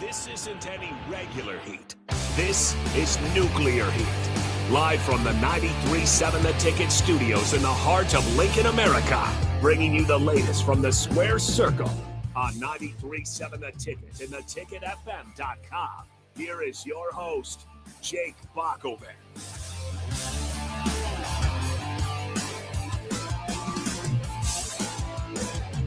This isn't any regular heat. This is nuclear heat. Live from the 93.7 The Ticket studios in the heart of Lincoln, America. Bringing you the latest from the Square Circle on 93.7 The Ticket and theticketfm.com. Here is your host, Jake Bockoven.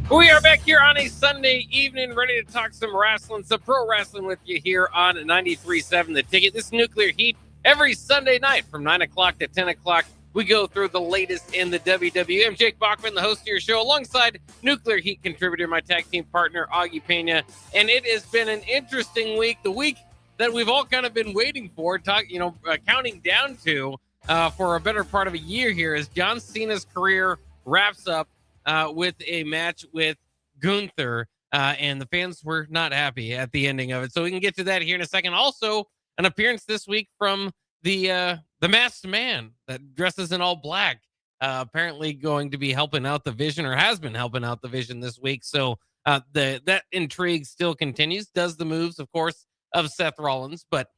We are back here on a Sunday evening, ready to talk some wrestling, some pro wrestling with you here on 93.7 The Ticket. This is Nuclear Heat every Sunday night from 9 o'clock to 10 o'clock. We go through the latest in the WWE. I'm Jake Bachman, the host of your show, alongside Nuclear Heat contributor, my tag team partner, Augie Pena. And it has been an interesting week, the week that we've all kind of been waiting for, counting down to for a better part of a year here as John Cena's career wraps up with a match with Gunther, and the fans were not happy at the ending of it. So we can get to that here in a second. Also, an appearance this week from the masked man that dresses in all black, apparently going to be helping out the Vision, or has been helping out the Vision this week. So that intrigue still continues. Does the moves, of course, of Seth Rollins, but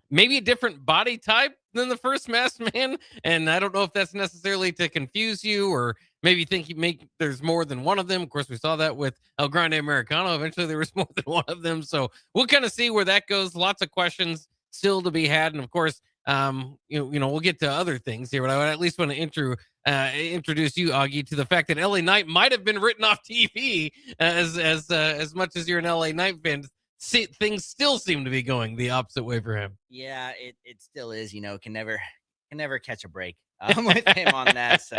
maybe a different body type than the first masked man. And I don't know if that's necessarily to confuse you, or maybe think there's more than one of them. Of course, we saw that with El Grande Americano. Eventually there was more than one of them. So we'll kind of see where that goes. Lots of questions still to be had. And of course, we'll get to other things here, but I would at least want to introduce you, Augie, to the fact that LA Knight might have been written off TV as much as you're an LA Knight fan. Things still seem to be going the opposite way for him. Yeah, it still is. Can never catch a break with him on that. So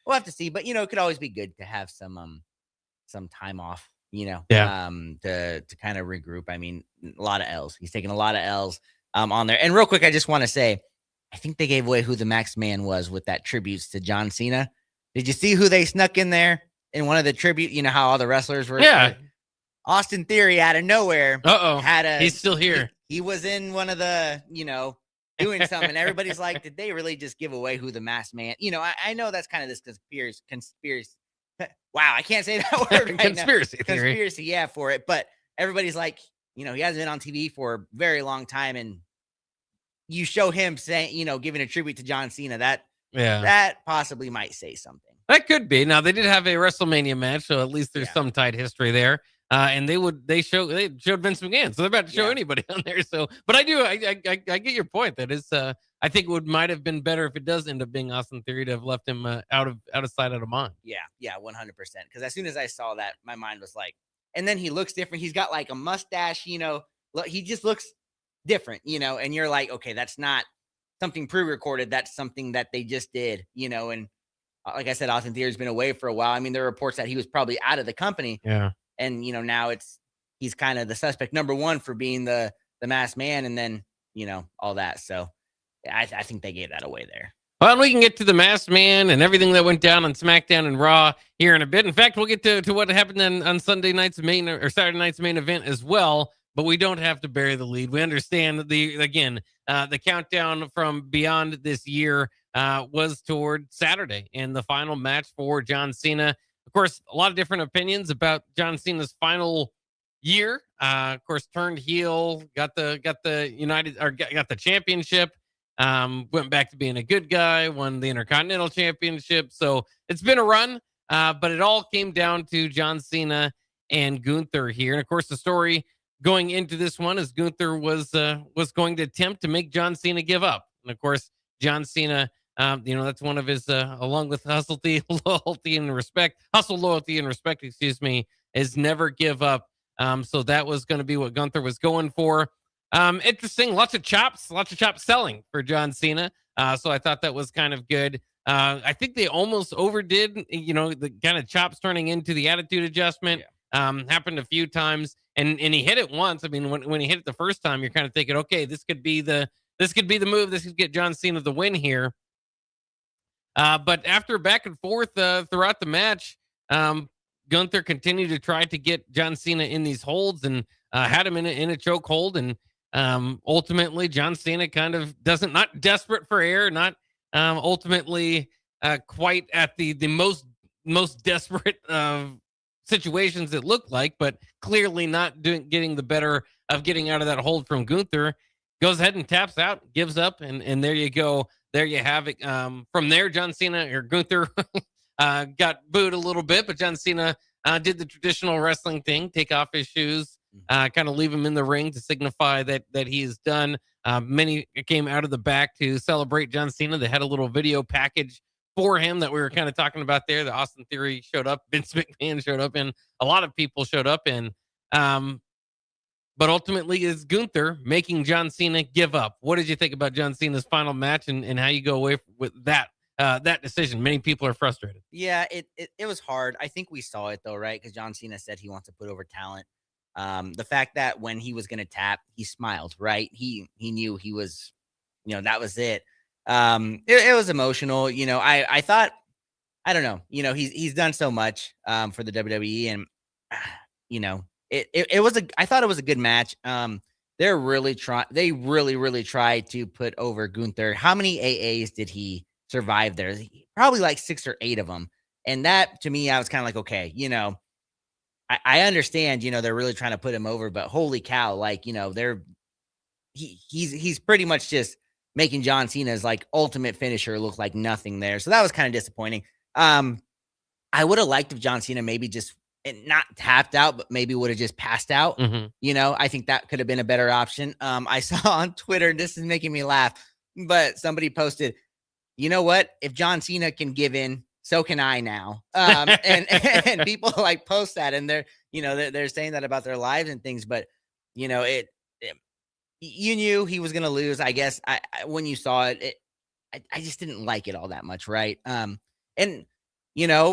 we'll have to see. But it could always be good to have some time off. To kind of regroup. I mean, a lot of L's. He's taking a lot of L's on there. And real quick, I just want to say, I think they gave away who the Max Man was with that tributes to John Cena. Did you see who they snuck in there in one of the tribute? You know how all the wrestlers were. Yeah. Austin Theory out of nowhere. He's still here. He was in one of the, doing something. Everybody's like, did they really just give away who the masked man? I know that's kind of this conspiracy. Wow, I can't say that word right Conspiracy now. theory. Conspiracy, yeah, for it. But everybody's like, he hasn't been on TV for a very long time, and you show him saying, giving a tribute to John Cena. That possibly might say something. That could be. Now, they did have a WrestleMania match, so at least there's some tight history there. And they showed Vince McMahon, so they're about to show anybody on there. So, but I get your point. That is, I think it might have been better if it does end up being Austin Theory to have left him out of sight, out of mind. Yeah, 100%. Because as soon as I saw that, my mind was like, and then he looks different. He's got like a mustache, he just looks different, and you're like, okay, that's not something pre-recorded. That's something that they just did, and like I said, Austin Theory's been away for a while. I mean, there are reports that he was probably out of the company. Yeah. And, now he's kind of the suspect number one for being the masked man, and then, all that. So I think they gave that away there. Well, we can get to the masked man and everything that went down on SmackDown and Raw here in a bit. In fact, we'll get to what happened on Sunday night's Saturday night's main event as well. But we don't have to bury the lead. We understand the countdown from beyond this year was toward Saturday and the final match for John Cena. Of course, a lot of different opinions about John Cena's final year. Of course, turned heel, got the championship, went back to being a good guy, won the Intercontinental Championship. So it's been a run, but it all came down to John Cena and Gunther here. And of course, the story going into this one is Gunther was going to attempt to make John Cena give up. And of course, John Cena, that's one of his, along with hustle, loyalty, and respect, is never give up. So that was going to be what Gunther was going for. Interesting. Lots of chops selling for John Cena. So I thought that was kind of good. I think they almost overdid, the kind of chops turning into the attitude adjustment. Happened a few times, and he hit it once. I mean, when he hit it the first time, you're kind of thinking, okay, this could be the move. This could get John Cena the win here. But after back and forth throughout the match, Gunther continued to try to get John Cena in these holds and had him in a choke hold. And ultimately, John Cena kind of not desperate for air, not ultimately quite at the most desperate situations it looked like, but clearly not getting the better of getting out of that hold from Gunther. Goes ahead and taps out, gives up, and there you go. There you have it. From there, John Cena or Gunther got booed a little bit, but John Cena did the traditional wrestling thing, take off his shoes, kind of leave him in the ring to signify that he is done. Many came out of the back to celebrate John Cena. They had a little video package for him that we were kind of talking about there. The Austin Theory showed up, Vince McMahon showed up, and a lot of people showed up. And but ultimately, it's Gunther making John Cena give up. What did you think about John Cena's final match and how you go away with that decision? Many people are frustrated. Yeah, it was hard. I think we saw it though, right? Because John Cena said he wants to put over talent. The fact that when he was going to tap, he smiled, right? He knew he was, that was it. It was emotional. I thought, I don't know, he's done so much for the WWE, and I thought it was a good match. They really tried to put over Gunther. How many AAs did he survive there? Probably like 6 or 8 of them. And that, to me, I was kind of like, okay, I understand, they're really trying to put him over, but holy cow, like, he's pretty much just making John Cena's like ultimate finisher look like nothing there. So that was kind of disappointing. I would have liked if John Cena maybe just not tapped out, but maybe would have just passed out. I think that could have been a better option. I saw on Twitter, this is making me laugh, but somebody posted, you know what? If John Cena can give in, so can I now. And people like post that, and they're saying that about their lives and things, but you knew he was going to lose. I guess when you saw it, I just didn't like it all that much. Right. And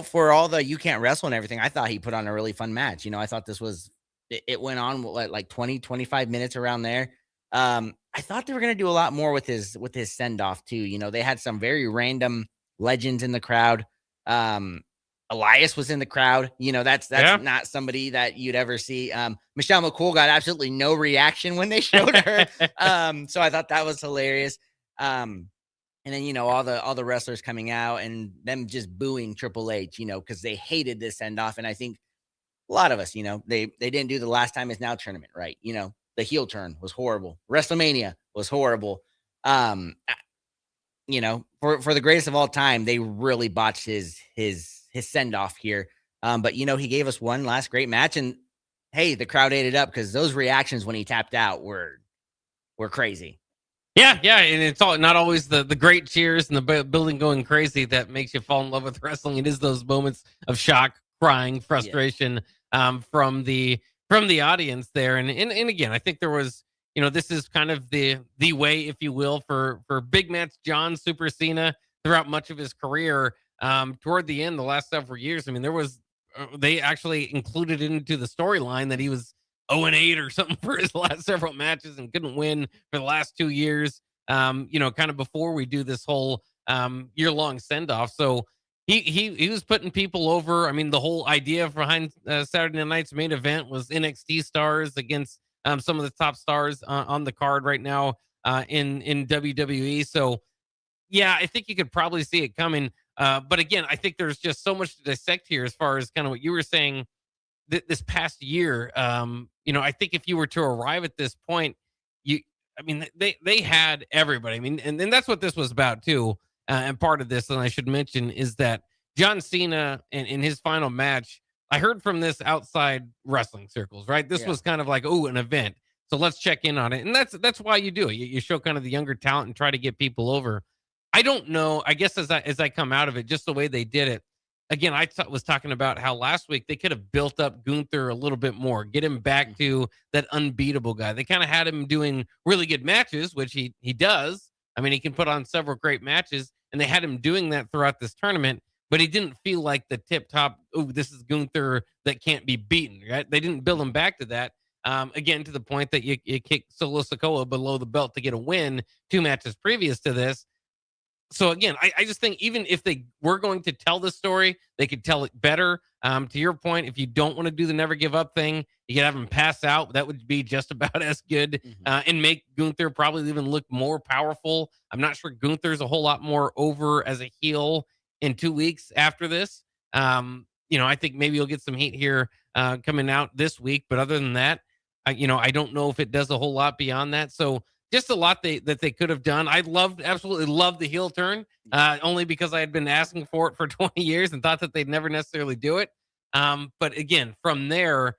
for all the you can't wrestle and everything, I thought he put on a really fun match. I thought this was, it went on like 20, 25 minutes around there. I thought they were going to do a lot more with his send off too. They had some very random legends in the crowd. Elias was in the crowd. That's not somebody that you'd ever see. Michelle McCool got absolutely no reaction when they showed her. So I thought that was hilarious. And then, all the wrestlers coming out and them just booing Triple H, because they hated this send off. And I think a lot of us, they didn't do the Last Time Is Now tournament right. The heel turn was horrible. WrestleMania was horrible. For the greatest of all time, they really botched his send off here. But he gave us one last great match, and hey, the crowd ate it up because those reactions when he tapped out were crazy. Yeah, and it's not always the great cheers and the building going crazy that makes you fall in love with wrestling. It is those moments of shock, crying, frustration from the audience there. And again, I think there was, this is kind of the way, if you will, for big match John Super Cena throughout much of his career. Toward the end, the last several years, I mean, there was they actually included it into the storyline that he was 0-8 or something for his last several matches and couldn't win for the last 2 years. Kind of before we do this whole year-long send-off. So he was putting people over. I mean, the whole idea behind Saturday night's main event was NXT stars against some of the top stars on the card right now in WWE. So yeah, I think you could probably see it coming. But again, I think there's just so much to dissect here as far as kind of what you were saying this past year. I think if you were to arrive at this point, they had everybody. I mean, and that's what this was about too. And part of this, and I should mention, is that John Cena in his final match, I heard from this outside wrestling circles, right? This was kind of like, an event. So let's check in on it. And that's why you do it. You show kind of the younger talent and try to get people over. I don't know. I guess as I come out of it, just the way they did it. Again, I was talking about how last week they could have built up Gunther a little bit more, get him back to that unbeatable guy. They kind of had him doing really good matches, which he does. I mean, he can put on several great matches, and they had him doing that throughout this tournament, but he didn't feel like the tip top, this is Gunther that can't be beaten, right? They didn't build him back to that. Again, to the point that you kicked Solo Sikoa below the belt to get a win 2 matches previous to this. So again, I just think even if they were going to tell the story, they could tell it better. To your point, if you don't want to do the never give up thing, you could have him pass out. That would be just about as good and make Gunther probably even look more powerful. I'm not sure Gunther's a whole lot more over as a heel in 2 weeks after this. I think maybe you'll get some heat here coming out this week. But other than that, I don't know if it does a whole lot beyond that. So just a lot that they could have done. I absolutely loved the heel turn, only because I had been asking for it for 20 years and thought that they'd never necessarily do it. But again, from there,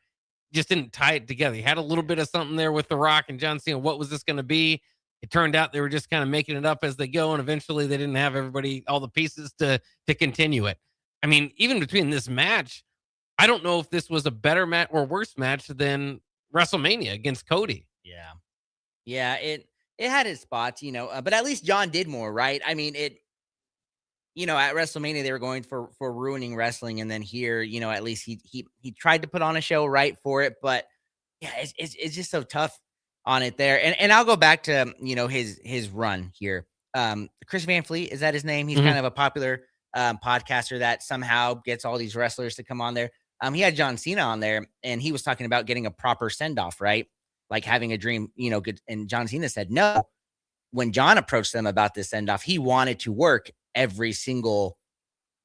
just didn't tie it together. You had a little bit of something there with The Rock and John Cena. What was this going to be? It turned out they were just kind of making it up as they go, and eventually they didn't have all the pieces to continue it. I mean, even between this match, I don't know if this was a better match or worse match than WrestleMania against Cody. Yeah. Yeah, it had its spots, but at least John did more, right? I mean, at WrestleMania they were going for ruining wrestling, and then here, at least he tried to put on a show right for it, but yeah, it's just so tough on it there. And I'll go back to his run here. Chris Van Fleet, is that his name? He's kind of a popular podcaster that somehow gets all these wrestlers to come on there. He had John Cena on there, and he was talking about getting a proper send off, right? Like having a dream, good. And John Cena said no. When John approached them about this send off, he wanted to work every single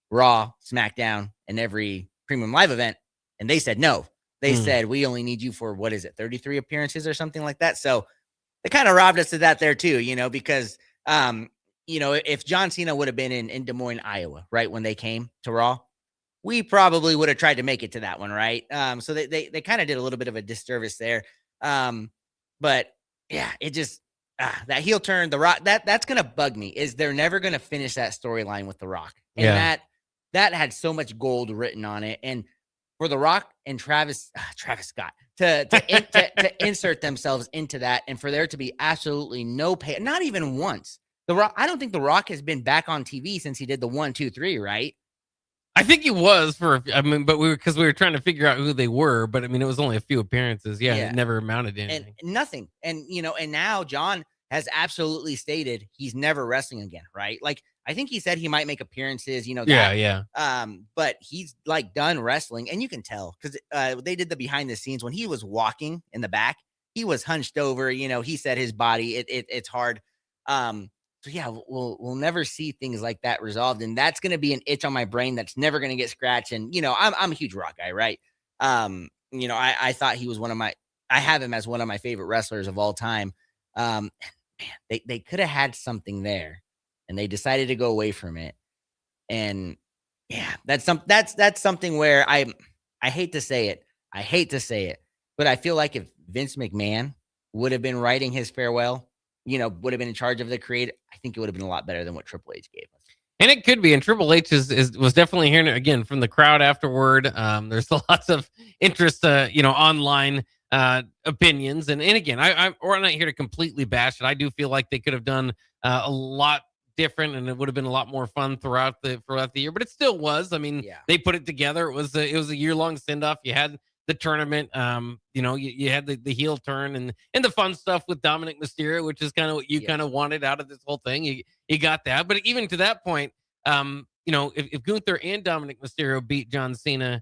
Raw, SmackDown, and every Premium Live event, and they said no. They said, we only need you for, 33 appearances or something like that. So they kind of robbed us of that there too, because, if John Cena would have been in Des Moines, Iowa, right, when they came to Raw, we probably would have tried to make it to that one, right? So they kind of did a little bit of a disservice there. But yeah, it just, that heel turn, The Rock, that's going to bug me, is they're never going to finish that storyline with The Rock. And that had so much gold written on it. And for The Rock and Travis Scott to insert themselves into that, and for there to be absolutely no pay, not even once. The Rock, I don't think The Rock has been back on TV since he did the 1, 2, 3, right? I think he was but we were trying to figure out who they were, but I mean, it was only a few appearances. Yeah. It never amounted to anything. And nothing. And, and now John has absolutely stated he's never wrestling again, right? Like, I think he said he might make appearances, but he's like done wrestling, and you can tell because they did the behind the scenes when he was walking in the back, he was hunched over. He said his body, it's hard. So yeah, we'll never see things like that resolved, and that's going to be an itch on my brain that's never going to get scratched. And I'm a huge Rock guy, right? I thought he was I have him as one of my favorite wrestlers of all time. Man, they could have had something there, and they decided to go away from it. And yeah, that's something where I hate to say it, but I feel like if Vince McMahon would have been writing his farewell, would have been in charge of the creative, I think it would have been a lot better than what Triple H gave us. And it could be. And Triple H was definitely hearing it again from the crowd afterward. There's lots of interest, online opinions. And again, we're not here to completely bash it. I do feel like they could have done a lot different, and it would have been a lot more fun throughout the year. But it still was. I mean, they put it together. It was a year-long send-off. You had the tournament, you had the heel turn and the fun stuff with Dominic Mysterio, which is kind of what you kind of wanted out of this whole thing. You got that. But even to that point, if Gunther and Dominic Mysterio beat John Cena,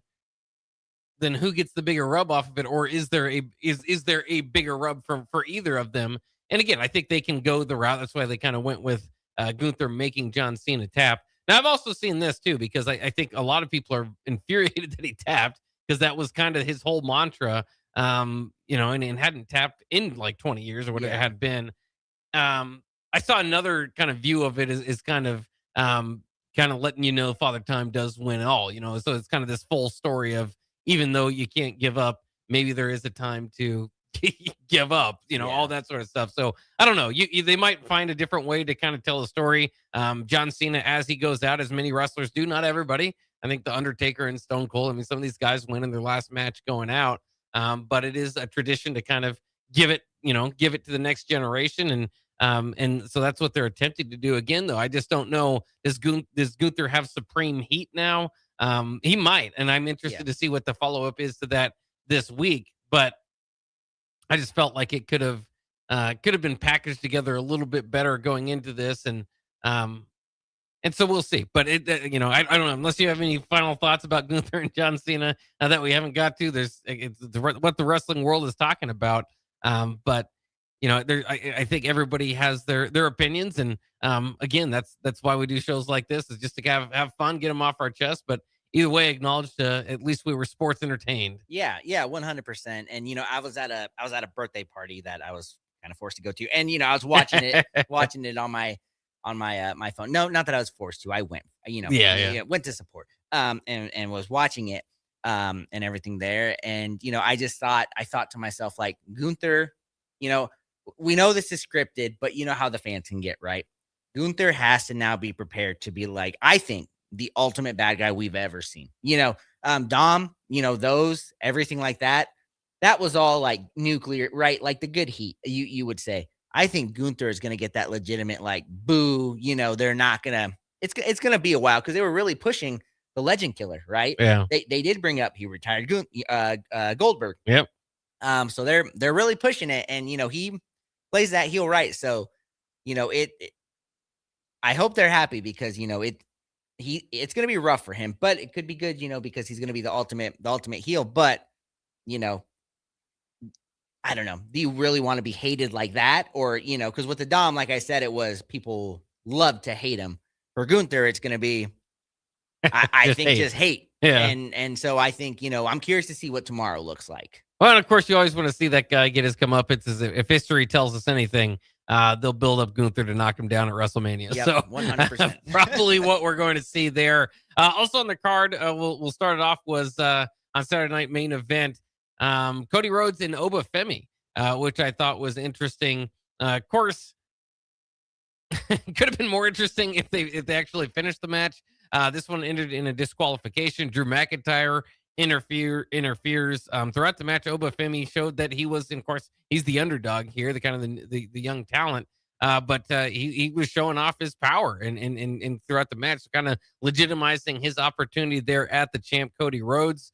then who gets the bigger rub off of it? Or is there a bigger rub for either of them? And again, I think they can go the route. That's why they kind of went with Gunther making John Cena tap. Now, I've also seen this too, because I think a lot of people are infuriated that he tapped, because that was kind of his whole mantra, and hadn't tapped in like 20 years or whatever it had been. I saw another kind of view of it is kind of letting Father Time does win all, so it's kind of this full story of, even though you can't give up, maybe there is a time to give up, all that sort of stuff. So I don't know. They might find a different way to kind of tell the story. John Cena, as he goes out, as many wrestlers do, not everybody. I think the Undertaker and Stone Cold, I mean, some of these guys win in their last match going out. But it is a tradition to kind of give it to the next generation. And so that's what they're attempting to do again, though. I just don't know. Does Gunther have supreme heat now? He might. And I'm interested to see what the follow-up is to that this week. But I just felt like it could have been packaged together a little bit better going into this. And so we'll see. But I don't know. Unless you have any final thoughts about Gunther and John Cena that we haven't got to, what the wrestling world is talking about. But I think everybody has their opinions, and again, that's why we do shows like this, is just to have fun, get them off our chest. But either way, acknowledged at least we were sports entertained. Yeah, 100%. And I was at a birthday party that I was kind of forced to go to, and I was watching it on my phone. No, not that I was forced to. I went. Yeah. Went to support. And was watching it. And everything there. And, I thought to myself, like, Gunther, we know this is scripted, but you know how the fans can get, right? Gunther has to now be prepared to be, like, I think, the ultimate bad guy we've ever seen. Dom, those, everything like that. That was all like nuclear, right? Like the good heat, you would say. I think Gunther is going to get that legitimate, like, boo, they're not going to, it's going to be a while because they were really pushing the Legend Killer, right? Yeah. They did bring up he retired Goldberg. Yep. So they're really pushing it, and he plays that heel right. So I hope they're happy because it's gonna be rough for him, but it could be good, because he's gonna be the ultimate heel. But I don't know. Do you really want to be hated like that, or because with the Dom, like I said, it was people love to hate him. For Gunther, it's gonna be. I think just hate. Yeah. And so I think, I'm curious to see what tomorrow looks like. Well, and of course, you always want to see that guy get his comeuppance. If history tells us anything, they'll build up Gunther to knock him down at WrestleMania. Yep, so 100%. Probably what we're going to see there. Also on the card, we'll start it off was on Saturday Night Main Event, Cody Rhodes and Oba Femi, which I thought was interesting. Of course, could have been more interesting if they actually finished the match. This one ended in a disqualification. Drew McIntyre interferes throughout the match. Oba Femi showed that he was, of course, he's the underdog here, the kind of the young talent. But he was showing off his power and throughout the match, kind of legitimizing his opportunity there at the champ Cody Rhodes.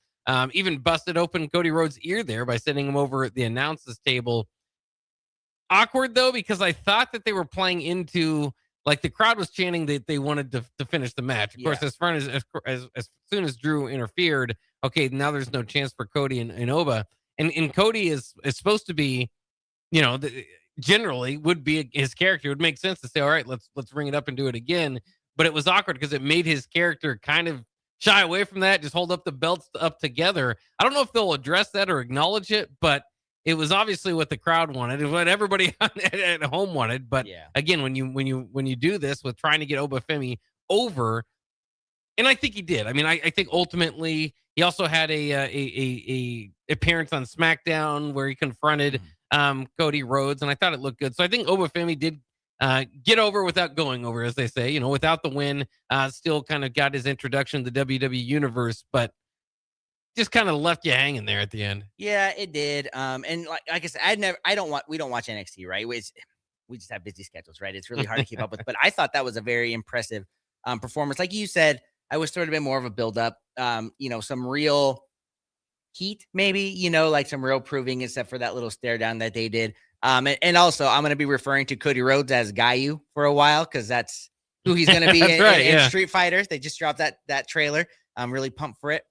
Even busted open Cody Rhodes' ear there by sending him over at the announces table. Awkward though, because I thought that they were playing into. Like the crowd was chanting that they wanted to finish the match. Of course, as soon as Drew interfered, okay, now there's no chance for Cody and Oba. And Cody is supposed to be, generally would be his character. It would make sense to say, all right, let's bring it up and do it again. But it was awkward because it made his character kind of shy away from that, just hold up the belts up together. I don't know if they'll address that or acknowledge it, but it was obviously what the crowd wanted and what everybody at home wanted. But again, when you do this with trying to get Oba Femi over, and I think he did. I mean, I think ultimately he also had a appearance on SmackDown where he confronted Cody Rhodes, and I thought it looked good. So I think Oba Femi did get over without going over, as they say. Without the win, still kind of got his introduction to the WWE Universe, but just kind of left you hanging there at the end. Yeah, it did. And like I said, we don't watch NXT, right? We just have busy schedules, right? It's really hard to keep up with. But I thought that was a very impressive performance. Like you said, I was sort of a bit more of a build up. Some real heat, maybe, like some real proving, except for that little stare down that they did. And also, I'm going to be referring to Cody Rhodes as Gayu for a while because that's who he's going to be in Street Fighters. They just dropped that trailer. I'm really pumped for it.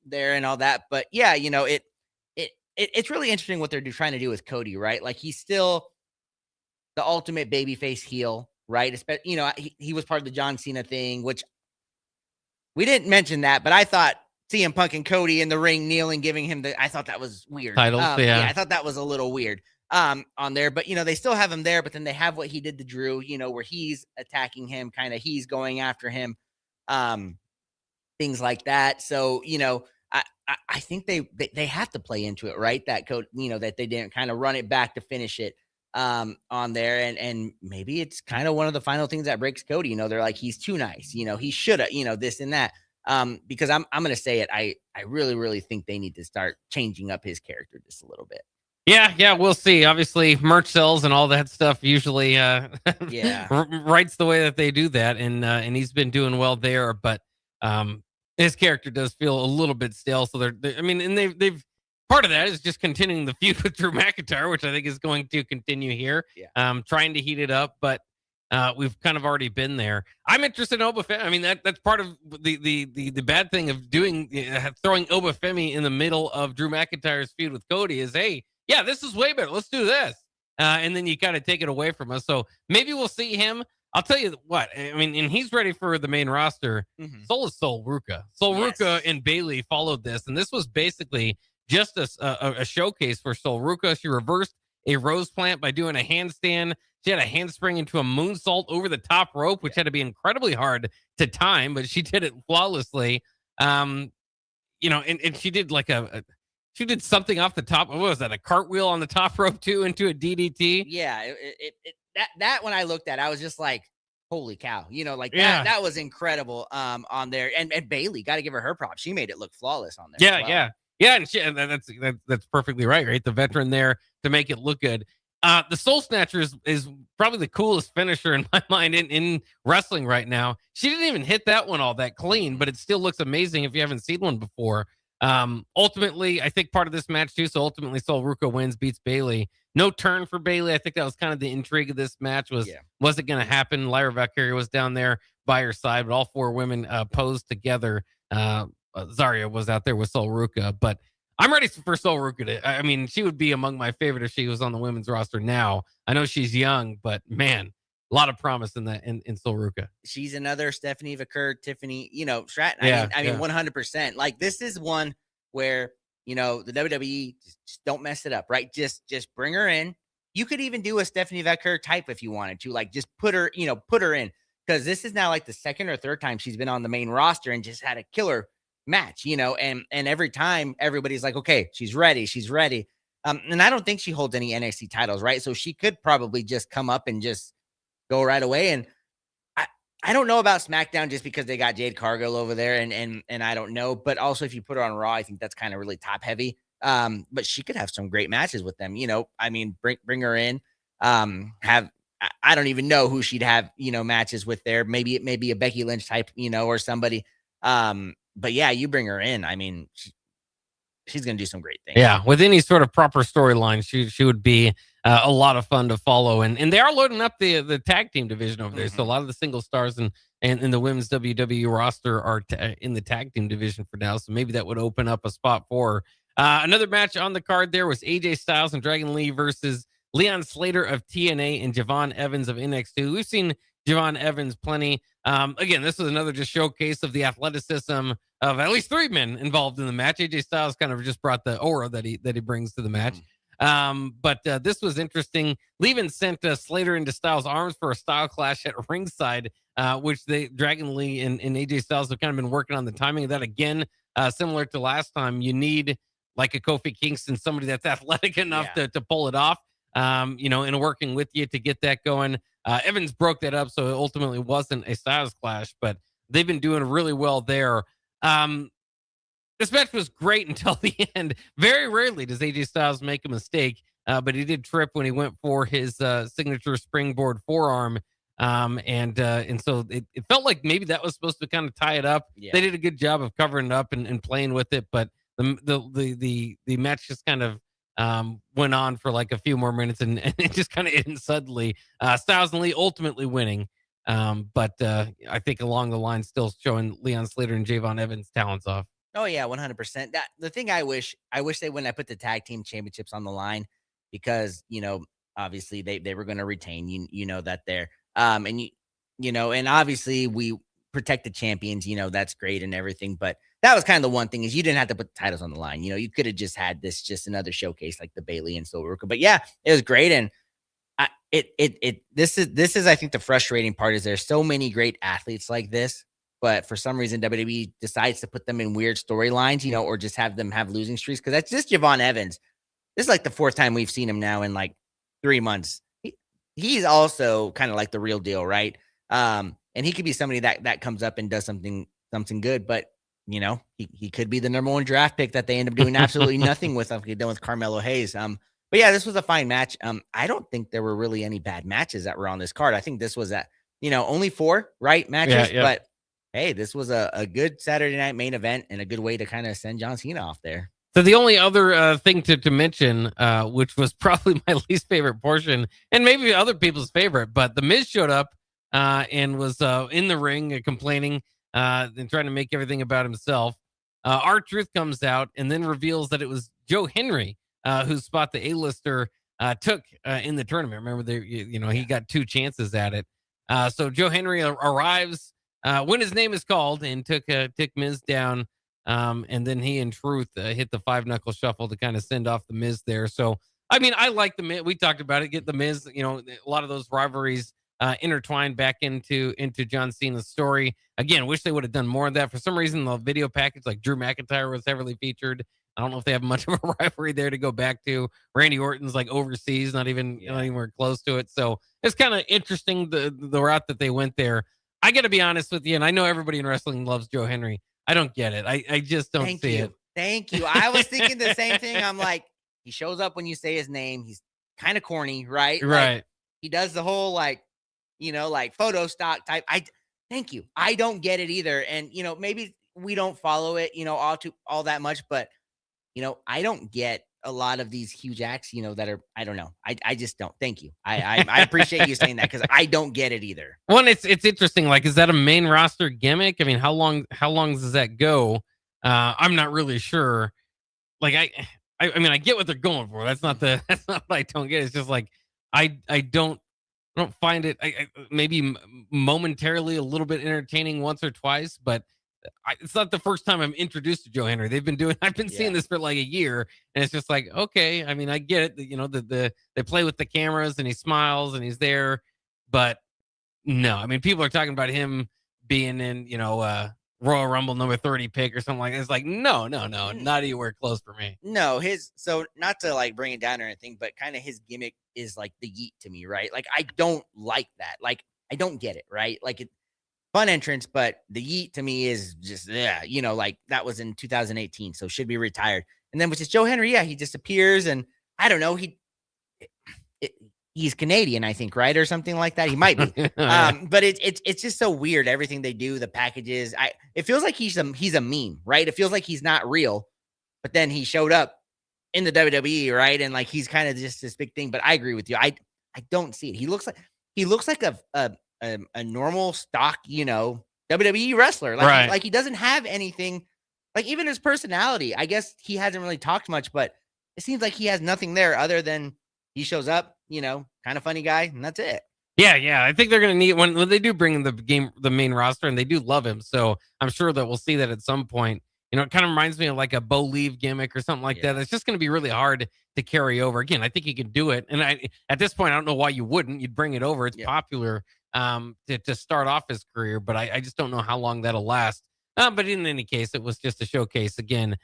There and all that, but yeah, it's really interesting what they're trying to do with Cody, right? Like he's still the ultimate babyface heel, right? He was part of the John Cena thing, which we didn't mention that, but I thought CM Punk and Cody in the ring kneeling, giving him I thought that was weird. Titles, yeah, I thought that was a little weird on there, but they still have him there, but then they have what he did to Drew, where he's attacking him, kind of he's going after him. Things like that. So, I think they have to play into it, right? That code, that they didn't kind of run it back to finish it on there. And maybe it's kind of one of the final things that breaks Cody. They're like, he's too nice, he should have, this and that. Because I'm going to say it. I really, really think they need to start changing up his character just a little bit. Yeah, we'll see. Obviously, merch sells and all that stuff usually writes the way that they do that. And he's been doing well there, but his character does feel a little bit stale. So they've part of that is just continuing the feud with Drew McIntyre, which I think is going to continue here. Yeah. Trying to heat it up, but we've kind of already been there. I'm interested in Oba Femi. I mean, that's part of the bad thing of doing throwing Oba Femi in the middle of Drew McIntyre's feud with Cody is, hey, yeah, this is way better. Let's do this. And then you kind of take it away from us. So maybe we'll see him I'll tell you what. I mean, and he's ready for the main roster. So is Sol Ruca. Sol Ruca and Bailey followed this, and this was basically just a showcase for Sol Ruca. She reversed a rose plant by doing a handstand. She had a handspring into a moonsault over the top rope, which had to be incredibly hard to time, but she did it flawlessly. And she did like she did something off the top. What was that? A cartwheel on the top rope too into a DDT. Yeah, that when I looked at, I was just like, holy cow, that was incredible. On there, and Bailey, got to give her props. She made it look flawless on there. Yeah, and that's perfectly right. The veteran there to make it look good. The Soul Snatcher is probably the coolest finisher in my mind in wrestling right now. She didn't even hit that one all that clean, but it still looks amazing if you haven't seen one before. Ultimately, I think part of this match too. So ultimately, Sol Ruca wins, beats Bailey. No turn for Bailey. I think that was kind of the intrigue of this match. Was it going to happen? Lyra Valkyria was down there by her side, but all four women posed together. Zarya was out there with Sol Ruca, but I'm ready for Sol Ruca. I mean, she would be among my favorite if she was on the women's roster now. I know she's young, but man, a lot of promise in that in Sol Ruca. She's another Stephanie Vaquer, Tiffany, Stratton. I mean, 100%. Like, this is one where, the WWE just don't mess it up, right? Just bring her in. You could even do a Stephanie Vaquer type if you wanted to, like, just put her in, because this is now like the second or third time she's been on the main roster and just had a killer match, and every time everybody's like, okay, she's ready. And I don't think she holds any NXT titles, right? So she could probably just come up and just go right away. And I don't know about SmackDown just because they got Jade Cargill over there, and I don't know, but also if you put her on Raw, I think that's kind of really top heavy. But she could have some great matches with them, I mean, bring her in, I don't even know who she'd have, matches with there. Maybe a Becky Lynch type, or somebody. But yeah, you bring her in. I mean, she's going to do some great things. Yeah, with any sort of proper storyline, she would be a lot of fun to follow. And they are loading up the tag team division over there. So a lot of the single stars and the women's WWE roster are in the tag team division for now. So maybe that would open up a spot for her. Another match on the card there was AJ Styles and Dragon Lee versus Leon Slater of TNA and Javon Evans of NXT. We've seen Javon Evans plenty. Again, this was another just showcase of the athleticism of at least three men involved in the match. AJ Styles kind of just brought the aura that he brings to the match. But this was interesting. Levin sent Slater into Styles' arms for a style clash at ringside, which Dragon Lee and AJ Styles have kind of been working on the timing of that. Again, similar to last time, you need like a Kofi Kingston, somebody that's athletic enough to pull it off. And working with you to get that going. Evans broke that up, so it ultimately wasn't a Styles clash, but they've been doing really well there. This match was great until the end. Very rarely does AJ Styles make a mistake, but he did trip when he went for his signature springboard forearm. And so it felt like maybe that was supposed to kind of tie it up. Yeah. They did a good job of covering it up and playing with it, but the match just kind of went on for like a few more minutes and it just kind of ended suddenly. Styles and Lee ultimately winning. But I think along the line still showing Leon Slater and Javon Evans talents off. Oh yeah, 100%. That the thing I wish they wouldn't have put the tag team championships on the line, because obviously they were going to retain, that there. And obviously we protect the champions, that's great and everything, but that was kind of the one thing, is you didn't have to put the titles on the line. You could have just had this, just another showcase like the Bailey and Sol Ruca. But yeah, it was great. And this is I think the frustrating part is there's so many great athletes like this, but for some reason WWE decides to put them in weird storylines, or just have them have losing streaks. Because that's just Javon Evans. This is like the fourth time we've seen him now in like 3 months. He's also kind of like the real deal, right? And he could be somebody that comes up and does something good, but he could be the number 1 draft pick that they end up doing absolutely nothing with, like done with Carmelo Hayes. But yeah, this was a fine match. I don't think there were really any bad matches that were on this card. I think this was only 4 right matches, yeah. But hey, this was a good Saturday night main event and a good way to kind of send John Cena off there. So the only other thing to mention, which was probably my least favorite portion, and maybe other people's favorite, but The Miz showed up and was in the ring complaining and trying to make everything about himself. R-Truth comes out and then reveals that it was Joe Henry whose spot the A-lister took in the tournament. Remember, he got 2 chances at it. So Joe Henry arrives when his name is called and took Miz down. And then he, in truth, hit the 5-knuckle shuffle to kind of send off the Miz there. So, I mean, I like the Miz. We talked about it. Get the Miz, a lot of those rivalries intertwined back into John Cena's story. Again, wish they would have done more of that. For some reason, the video package, like Drew McIntyre was heavily featured. I don't know if they have much of a rivalry there to go back to. Randy Orton's like overseas, not even anywhere close to it. So it's kind of interesting the route that they went there. I got to be honest with you, and I know everybody in wrestling loves Joe Henry. I don't get it. I just don't see it. Thank you. I was thinking the same thing. I'm like, he shows up when you say his name. He's kind of corny, right? Right. Like, he does the whole like photo stock type. Thank you. I don't get it either. And maybe we don't follow it, all that much, but I don't get a lot of these huge acts, that are, I don't know. I just don't. Thank you. I appreciate you saying that because I don't get it either. Well, it's interesting. Like, is that a main roster gimmick? I mean, how long does that go? I'm not really sure. Like, I mean, I get what they're going for. That's not what I don't get. It's just like, I don't find it maybe momentarily a little bit entertaining once or twice, but it's not the first time I'm introduced to Joe Henry. I've been seeing this for like a year, and it's just like, okay. I mean, I get it. They play with the cameras and he smiles and he's there, but no, I mean, people are talking about him being in, Royal Rumble number 30 pick or something like that. It's like, no, not anywhere close for me. No, so not to like bring it down or anything, but kind of his gimmick is like the yeet to me, right? Like, I don't like that. Like, I don't get it, right? Like, fun entrance, but the yeet to me is just, like that was in 2018, so should be retired. And then with just Joe Henry, he just appears, and I don't know, he's Canadian, I think, right, or something like that. He might be, but it's just so weird. Everything they do, the packages, it feels like he's a meme, right? It feels like he's not real, but then he showed up in the WWE, right? And like he's kind of just this big thing. But I agree with you. I don't see it. He looks like a normal stock, WWE wrestler. Like, right. Like he doesn't have anything, like even his personality. I guess he hasn't really talked much, but it seems like he has nothing there other than he shows up, kind of funny guy, and that's it. Yeah. I think they're going to need when they do bring in the main roster, and they do love him. So I'm sure that we'll see that at some point. It kind of reminds me of like a Bo Leave gimmick or something like that. It's just going to be really hard to carry over. Again, I think he can do it. And at this point, I don't know why you wouldn't. You'd bring it over. It's popular to start off his career, but I just don't know how long that'll last. But in any case, it was just a showcase again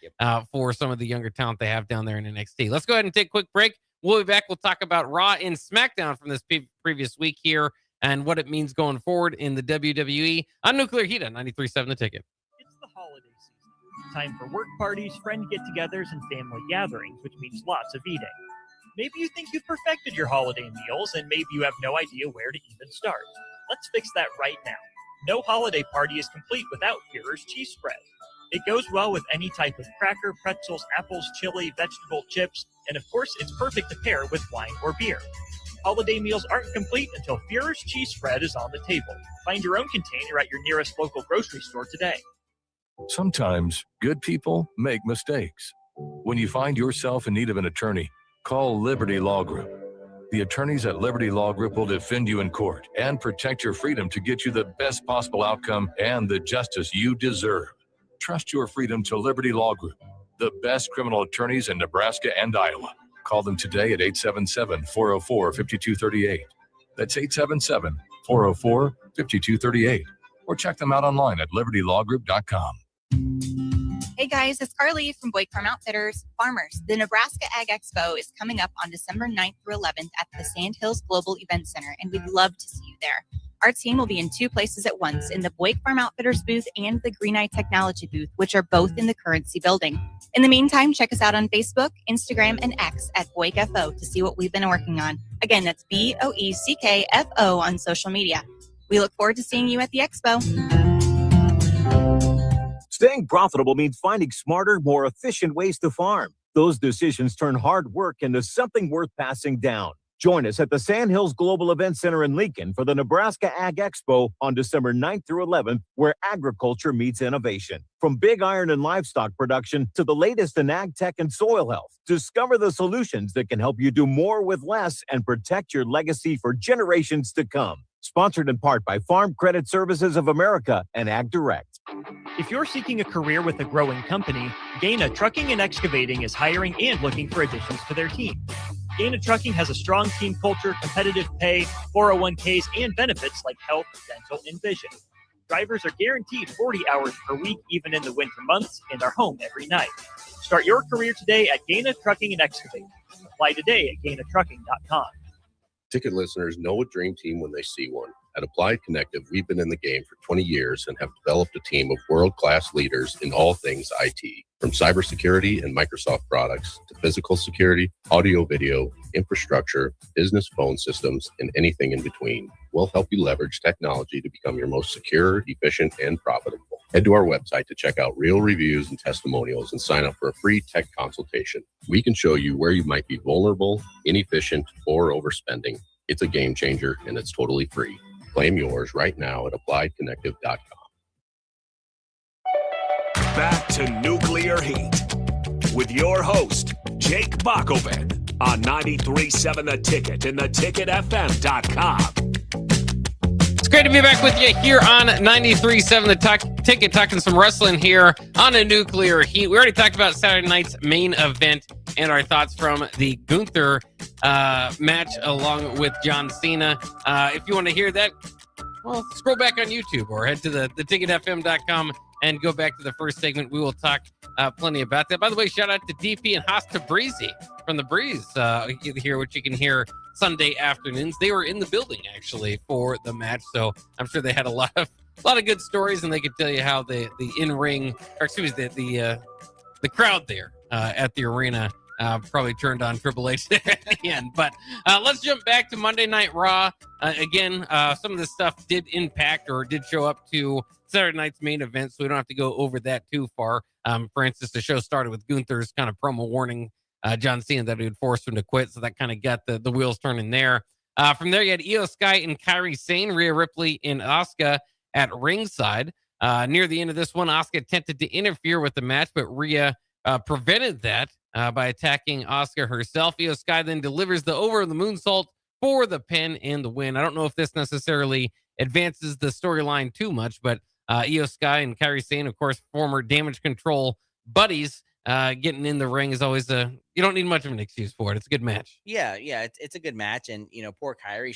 for some of the younger talent they have down there in NXT. Let's go ahead and take a quick break. We'll be back. We'll talk about Raw and SmackDown from this previous week here and what it means going forward in the WWE on Nuclear Heat on 93.7 The Ticket. It's the holiday season. Time for work parties, friend get-togethers, and family gatherings, which means lots of eating. Maybe you think you've perfected your holiday meals, and maybe you have no idea where to even start. Let's fix that right now. No holiday party is complete without Führer's cheese spread. It goes well with any type of cracker, pretzels, apples, chili, vegetable chips, and of course, it's perfect to pair with wine or beer. Holiday meals aren't complete until Führer's cheese spread is on the table. Find your own container at your nearest local grocery store today. Sometimes good people make mistakes. When you find yourself in need of an attorney, call Liberty Law Group. The attorneys at Liberty Law Group will defend you in court and protect your freedom to get you the best possible outcome and the justice you deserve. Trust your freedom to Liberty Law Group, the best criminal attorneys in Nebraska and Iowa. Call them today at 877-404-5238. That's 877-404-5238. Or check them out online at libertylawgroup.com. Hey guys, it's Carly from Boyd Farm Outfitters. Farmers, the Nebraska Ag Expo is coming up on December 9th through 11th at the Sandhills Global Event Center, and we'd love to see you there. Our team will be in two places at once, in the Boyd Farm Outfitters booth and the Green Eye Technology booth, which are both in the Currency building. In the meantime, check us out on Facebook, Instagram, and X at BoydFO to see what we've been working on. Again, that's BOECKFO on social media. We look forward to seeing you at the expo. Staying profitable means finding smarter, more efficient ways to farm. Those decisions turn hard work into something worth passing down. Join us at the Sandhills Global Event Center in Lincoln for the Nebraska Ag Expo on December 9th through 11th, where agriculture meets innovation. From big iron and livestock production to the latest in ag tech and soil health, discover the solutions that can help you do more with less and protect your legacy for generations to come. Sponsored in part by Farm Credit Services of America and Ag Direct. If you're seeking a career with a growing company, Gaina Trucking and Excavating is hiring and looking for additions to their team. Gaina Trucking has a strong team culture, competitive pay, 401ks, and benefits like health, dental, and vision. Drivers are guaranteed 40 hours per week, even in the winter months, and are home every night. Start your career today at Gaina Trucking and Excavating. Apply today at GainaTrucking.com. Ticket listeners know a dream team when they see one. At Applied Connective, we've been in the game for 20 years and have developed a team of world-class leaders in all things IT, from cybersecurity and Microsoft products to physical security, audio-video, infrastructure, business phone systems, and anything in between. We'll help you leverage technology to become your most secure, efficient, and profitable. Head to our website to check out real reviews and testimonials and sign up for a free tech consultation. We can show you where you might be vulnerable, inefficient, or overspending. It's a game changer, and it's totally free. Claim yours right now at appliedconnective.com. Back to Nuclear Heat with your host, Jake Bockoven, on 93.7 The Ticket and theticketfm.com. It's great to be back with you here on 93.7 The Ticket, talking some wrestling here on a Nuclear Heat. We already talked about Saturday night's main event and our thoughts from the Gunther match along with John Cena. If you want to hear that, well, scroll back on YouTube or head to the theticketfm.com and go back to the first segment. We will talk plenty about that. By the way, shout out to DP and Hosta Breezy from The Breeze here, which you can hear Sunday afternoons. They were in the building actually for the match, so I'm sure they had a lot of good stories, and they could tell you how the in-ring, or excuse me, the crowd there at the arena probably turned on Triple H at the end. But let's jump back to Monday Night Raw. Again, some of this stuff did impact or did show up to Saturday night's main event, so we don't have to go over that too far. For instance, the show started with Gunther's kind of promo warning John Cena that he would force him to quit, so that kind of got the wheels turning there. From there, you had Io Sky and Kairi Sane, Rhea Ripley and Asuka at ringside. Near the end of this one, Asuka attempted to interfere with the match, but Rhea prevented that by attacking Asuka herself. Io Sky then delivers the over the moonsault for the pin and the win. I don't know if this necessarily advances the storyline too much, but Io Sky and Kairi Sane, of course, former Damage Control buddies, getting in the ring is always you don't need much of an excuse for it. It's a good match. Yeah, it's a good match, and poor Kairi,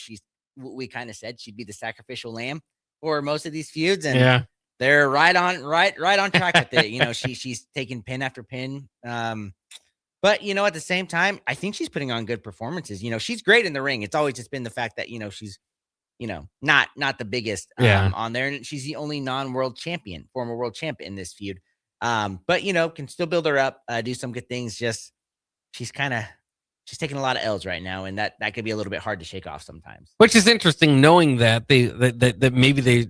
we kind of said she'd be the sacrificial lamb for most of these feuds, and they're right on track with it. She's taking pin after pin. But at the same time, I think she's putting on good performances. She's great in the ring. It's always just been the fact that she's not the biggest on there, and she's the only non-world champion, former world champion in this feud. But can still build her up, do some good things. Just she's taking a lot of L's right now, and that could be a little bit hard to shake off sometimes. Which is interesting, knowing that that maybe they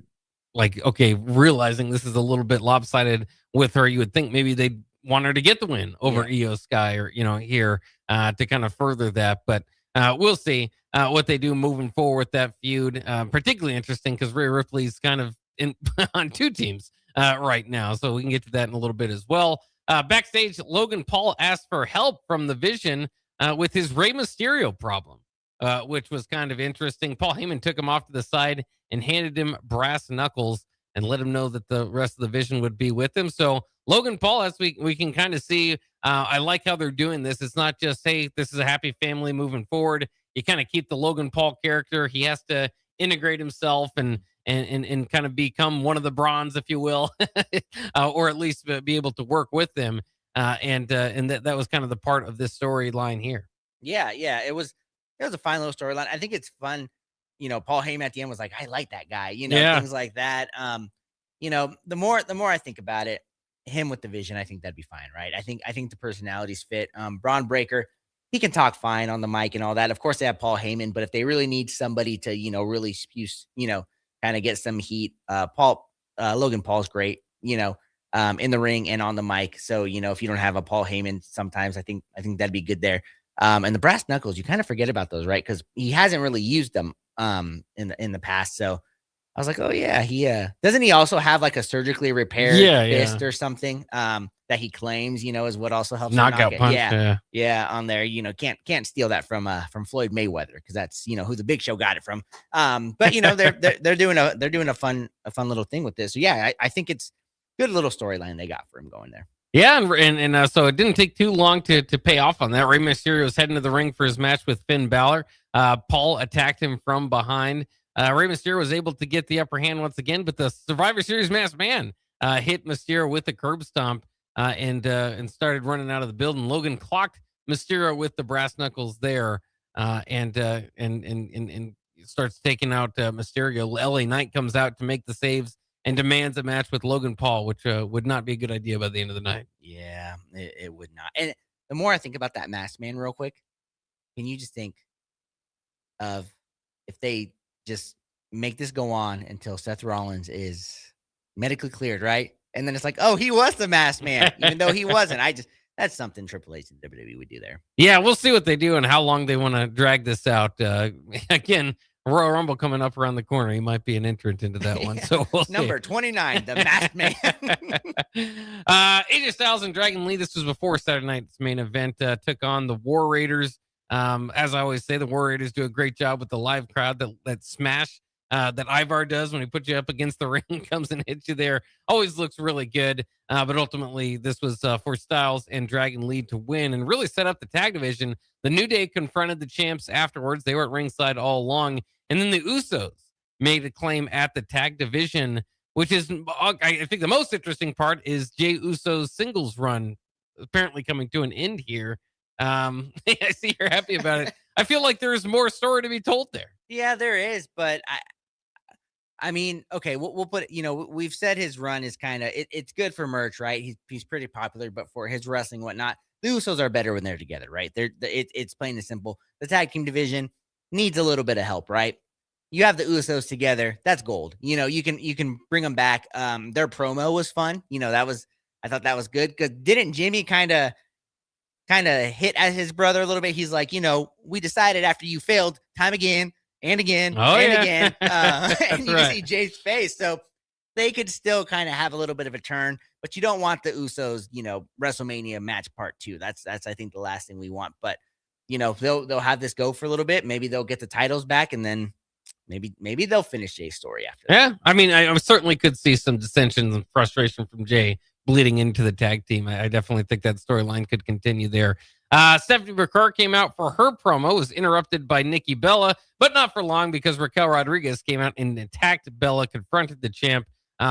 realizing this is a little bit lopsided with her. You would think maybe they'd want her to get the win over Io Sky, or here to kind of further that. But we'll see what they do moving forward with that feud. Particularly interesting because Rhea Ripley's kind of on two teams right now, so we can get to that in a little bit as well. Backstage, Logan Paul asked for help from the Vision with his Rey Mysterio problem, which was kind of interesting. Paul Heyman took him off to the side and handed him brass knuckles and let him know that the rest of the Vision would be with him. So Logan Paul, as we can kind of see, I like how they're doing this. It's not just, hey, this is a happy family moving forward. You kind of keep the Logan Paul character. He has to integrate himself and kind of become one of the Bronze, if you will, or at least be able to work with them. And that was kind of the part of this storyline here. Yeah, it was a fine little storyline. I think it's fun. Paul Heyman at the end was like, I like that guy, things like that. The more I think about it, him with the Vision, I think that'd be fine, right? I think the personalities fit. Braun Breaker, he can talk fine on the mic and all that. Of course, they have Paul Heyman, but if they really need somebody to, really spew, kind of get some heat, Logan Paul's great, in the ring and on the mic. So, if you don't have a Paul Heyman, sometimes I think that'd be good there. And the brass knuckles, you kind of forget about those, right? Because he hasn't really used them in the past. So I was like, oh yeah, he doesn't he also have like a surgically repaired fist or something that he claims, is what also helps him knock knockout it. punch. Yeah, on there, can't steal that from Floyd Mayweather because that's who the Big Show got it from. But they're doing a fun little thing with this. So yeah, I think it's good little storyline they got for him going there. Yeah, and so it didn't take too long to pay off on that. Rey Mysterio was heading to the ring for his match with Finn Balor. Paul attacked him from behind. Rey Mysterio was able to get the upper hand once again, but the Survivor Series masked man hit Mysterio with a curb stomp and started running out of the building. Logan clocked Mysterio with the brass knuckles there and starts taking out Mysterio. LA Knight comes out to make the saves and demands a match with Logan Paul, which would not be a good idea by the end of the night. Yeah, it would not. And the more I think about that masked man real quick, can you just think of if they just make this go on until Seth Rollins is medically cleared, right? And then it's like, oh, he was the masked man, even though he wasn't. That's something Triple H and WWE would do there. Yeah, we'll see what they do and how long they want to drag this out. Again, Royal Rumble coming up around the corner. He might be an entrant into that one. So we'll see. Number 29, the masked man. AJ Styles and Dragon Lee. This was before Saturday night's main event. Took on the War Raiders. As I always say, the War Raiders do a great job with the live crowd that smash that Ivar does when he puts you up against the ring, comes and hits you there. Always looks really good. But ultimately, this was for Styles and Dragon Lee to win and really set up the tag division. The New Day confronted the champs afterwards. They were at ringside all along. And then the Usos made a claim at the tag division, which is, I think the most interesting part is Jey Uso's singles run apparently coming to an end here. I see you're happy about it. I feel like there's more story to be told there. Yeah, there is, but I mean, okay, we'll put, we've said his run is kind of, it's good for merch, right? He's pretty popular, but for his wrestling, whatnot, the Usos are better when they're together, right? It's plain and simple. The tag team division needs a little bit of help, right? You have the Usos together, that's gold. You can bring them back. Their promo was fun. I thought that was good because didn't Jimmy kind of hit at his brother a little bit? He's like, we decided after you failed time again and again again. And you can see Jay's face. So they could still kind of have a little bit of a turn, but you don't want the Usos, WrestleMania match part 2. That's I think the last thing we want. But they'll have this go for a little bit. Maybe they'll get the titles back, and then maybe they'll finish Jay's story after that. Yeah, I mean, I certainly could see some dissensions and frustration from Jay bleeding into the tag team. I definitely think that storyline could continue there. Stephanie McCurr came out for her promo, was interrupted by Nikki Bella, but not for long because Raquel Rodriguez came out and attacked Bella, confronted the champ.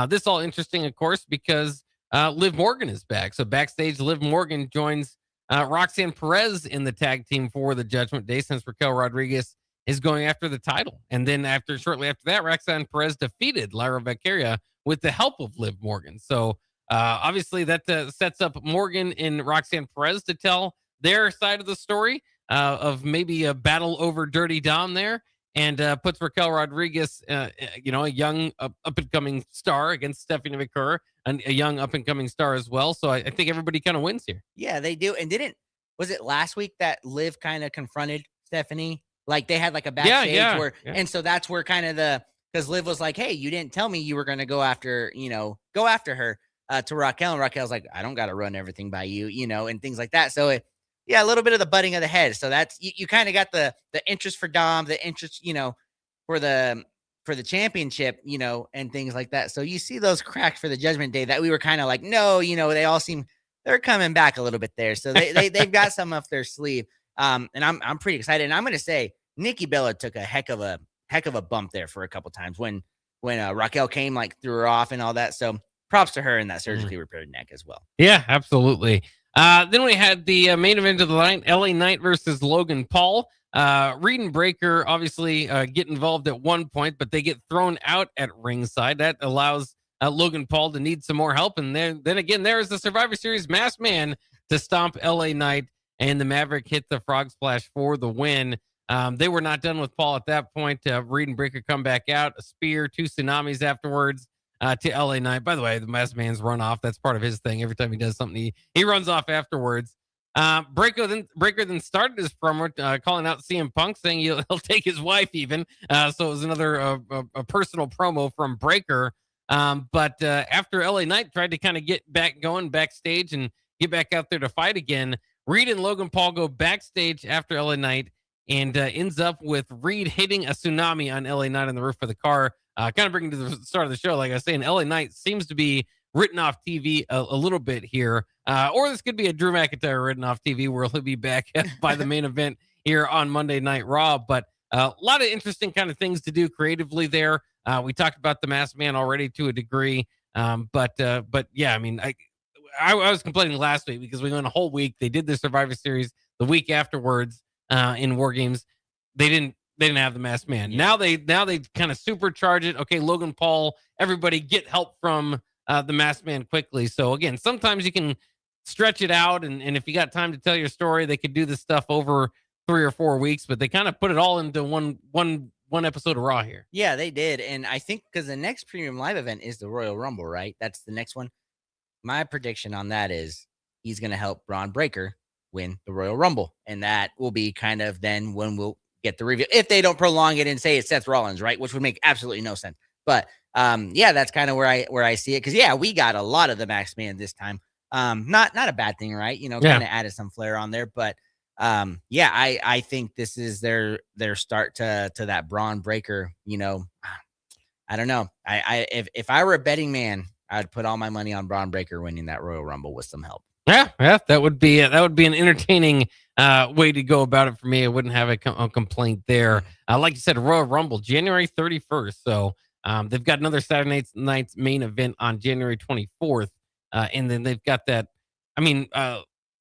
This all interesting, of course, because Liv Morgan is back. So backstage, Liv Morgan joins Roxanne Perez in the tag team for the Judgment Day since Raquel Rodriguez is going after the title. And then shortly after that, Roxanne Perez defeated Lyra Valkyria with the help of Liv Morgan. So obviously that sets up Morgan and Roxanne Perez to tell their side of the story of maybe a battle over Dirty Dom there, and puts Raquel Rodriguez, a young up-and-coming star against Stephanie McCurr, and a young up-and-coming star as well. So I think everybody kind of wins here. Yeah, they do. And was it last week that Liv kind of confronted Stephanie? Like they had like a backstage where, and so that's where kind of because Liv was like, hey, you didn't tell me you were going to go after her to Raquel. And Raquel's like, I don't got to run everything by you, and things like that. So a little bit of the butting of the head. So that's, you kind of got the interest for Dom, the interest, for the championship, and things like that. So you see those cracks for the Judgment Day that we were kind of like, no, they all seem, they're coming back a little bit there. So they've got some up their sleeve. And I'm pretty excited. And I'm going to say Nikki Bella took a heck of a bump there for a couple times when Raquel came, like threw her off and all that. So props to her in that surgically repaired neck as well. Yeah, absolutely. Then we had the main event of the night, LA Knight versus Logan Paul. Reed and Breaker obviously get involved at one point, but they get thrown out at ringside. That allows Logan Paul to need some more help. And then again, there is the Survivor Series masked man to stomp LA Knight, and the Maverick hit the frog splash for the win. They were not done with Paul at that point. Reed and Breaker come back out, a spear, 2 tsunamis afterwards. To LA Knight. By the way, the masked man's run off. That's part of his thing. Every time he does something, he runs off afterwards. Breaker then started his promo calling out CM Punk, saying he'll take his wife even. So it was another a personal promo from Breaker. But after LA Knight tried to kind of get back going backstage and get back out there to fight again, Reed and Logan Paul go backstage after LA Knight and ends up with Reed hitting a tsunami on LA Knight on the roof of the car. Kind of bringing to the start of the show, like I was saying, LA Knight seems to be written off TV a little bit here. Or this could be a Drew McIntyre written off TV where he'll be back by the main event here on Monday Night Raw. But a lot of interesting kind of things to do creatively there. We talked about the Masked Man already to a degree. But yeah, I mean, I was complaining last week because we went a whole week. They did the Survivor Series the week afterwards in War Games. They didn't have the Masked Man. Yeah. Now they kind of supercharge it. Okay, Logan Paul, everybody get help from the Masked Man quickly. So again, sometimes you can stretch it out, and if you got time to tell your story, they could do this stuff over 3 or 4 weeks, but they kind of put it all into one episode of Raw here. Yeah, they did. And I think because the next Premium Live event is the Royal Rumble, right? That's the next one. My prediction on that is he's going to help Braun Breaker win the Royal Rumble. And that will be kind of then when we'll get the review. If they don't prolong it and say it's Seth Rollins, right? Which would make absolutely no sense. But yeah, that's kind of where I see it. Because yeah, we got a lot of the Masked Man this time. Not a bad thing, right? You know, kind of added some flair on there. But yeah, I think this is their start to that Braun Breaker. You know, I don't know. If I were a betting man, I'd put all my money on Braun Breaker winning that Royal Rumble with some help. Yeah, that would be an entertaining way to go about it for me. I wouldn't have a complaint there. Like you said, Royal Rumble, January 31st. So they've got another Saturday night's main event on January 24th. And then they've got that. I mean,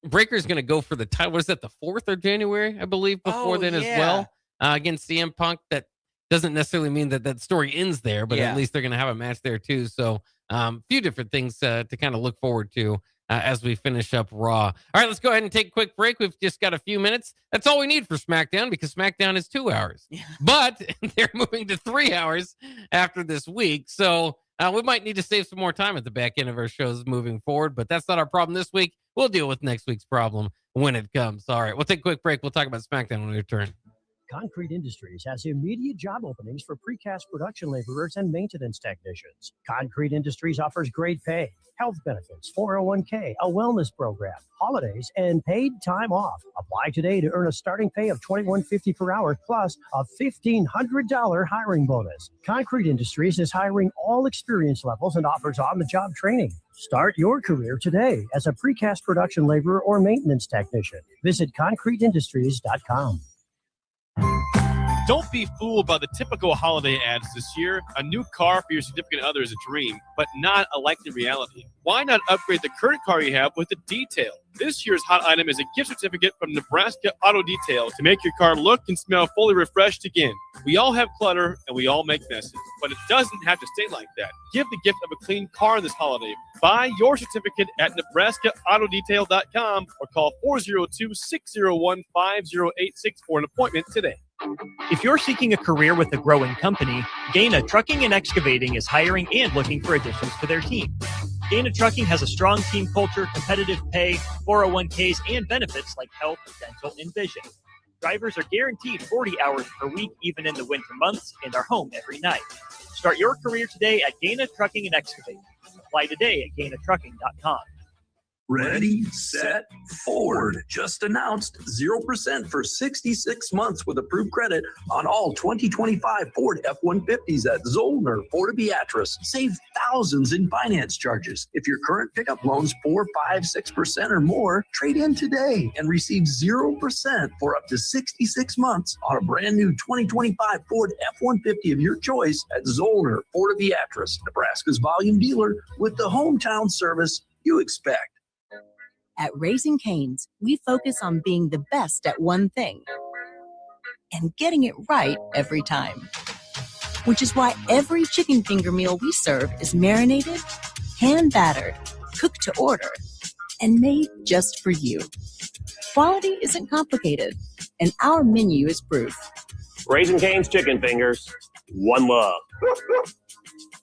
Breaker's going to go for the title. What is that, the 4th of January, I believe, before then as well, against CM Punk. That doesn't necessarily mean that story ends there, but at least they're going to have a match there too. So a few different things to kind of look forward to as we finish up Raw. All right, let's go ahead and take a quick break. We've just got a few minutes. That's all we need for SmackDown because SmackDown is 2 hours. Yeah. But they're moving to 3 hours after this week. So we might need to save some more time at the back end of our shows moving forward, but that's not our problem this week. We'll deal with next week's problem when it comes. All right, we'll take a quick break. We'll talk about SmackDown when we return. Concrete Industries has immediate job openings for precast production laborers and maintenance technicians. Concrete Industries offers great pay, health benefits, 401k, a wellness program, holidays, and paid time off. Apply today to earn a starting pay of $21.50 per hour plus a $1,500 hiring bonus. Concrete Industries is hiring all experience levels and offers on-the-job training. Start your career today as a precast production laborer or maintenance technician. Visit concreteindustries.com. Don't be fooled by the typical holiday ads this year. A new car for your significant other is a dream, but not a likely reality. Why not upgrade the current car you have with a detail? This year's hot item is a gift certificate from Nebraska Auto Detail to make your car look and smell fully refreshed again. We all have clutter and we all make messes, but it doesn't have to stay like that. Give the gift of a clean car this holiday. Buy your certificate at NebraskaAutoDetail.com or call 402-601-5086 for an appointment today. If you're seeking a career with a growing company, Gaina Trucking and Excavating is hiring and looking for additions to their team. Gaina Trucking has a strong team culture, competitive pay, 401ks, and benefits like health, dental, and vision. Drivers are guaranteed 40 hours per week, even in the winter months, and are home every night. Start your career today at Gaina Trucking and Excavating. Apply today at GainaTrucking.com. Ready, set, forward. Just announced 0% for 66 months with approved credit on all 2025 Ford F-150s at Zollner, Ford of Beatrice. Save thousands in finance charges. If your current pickup loan's 4, 5, 6% or more, trade in today and receive 0% for up to 66 months on a brand new 2025 Ford F-150 of your choice at Zollner, Ford of Beatrice, Nebraska's volume dealer with the hometown service you expect. At Raising Cane's, we focus on being the best at one thing and getting it right every time. Which is why every chicken finger meal we serve is marinated, hand-battered, cooked to order, and made just for you. Quality isn't complicated, and our menu is proof. Raising Cane's chicken fingers, one love.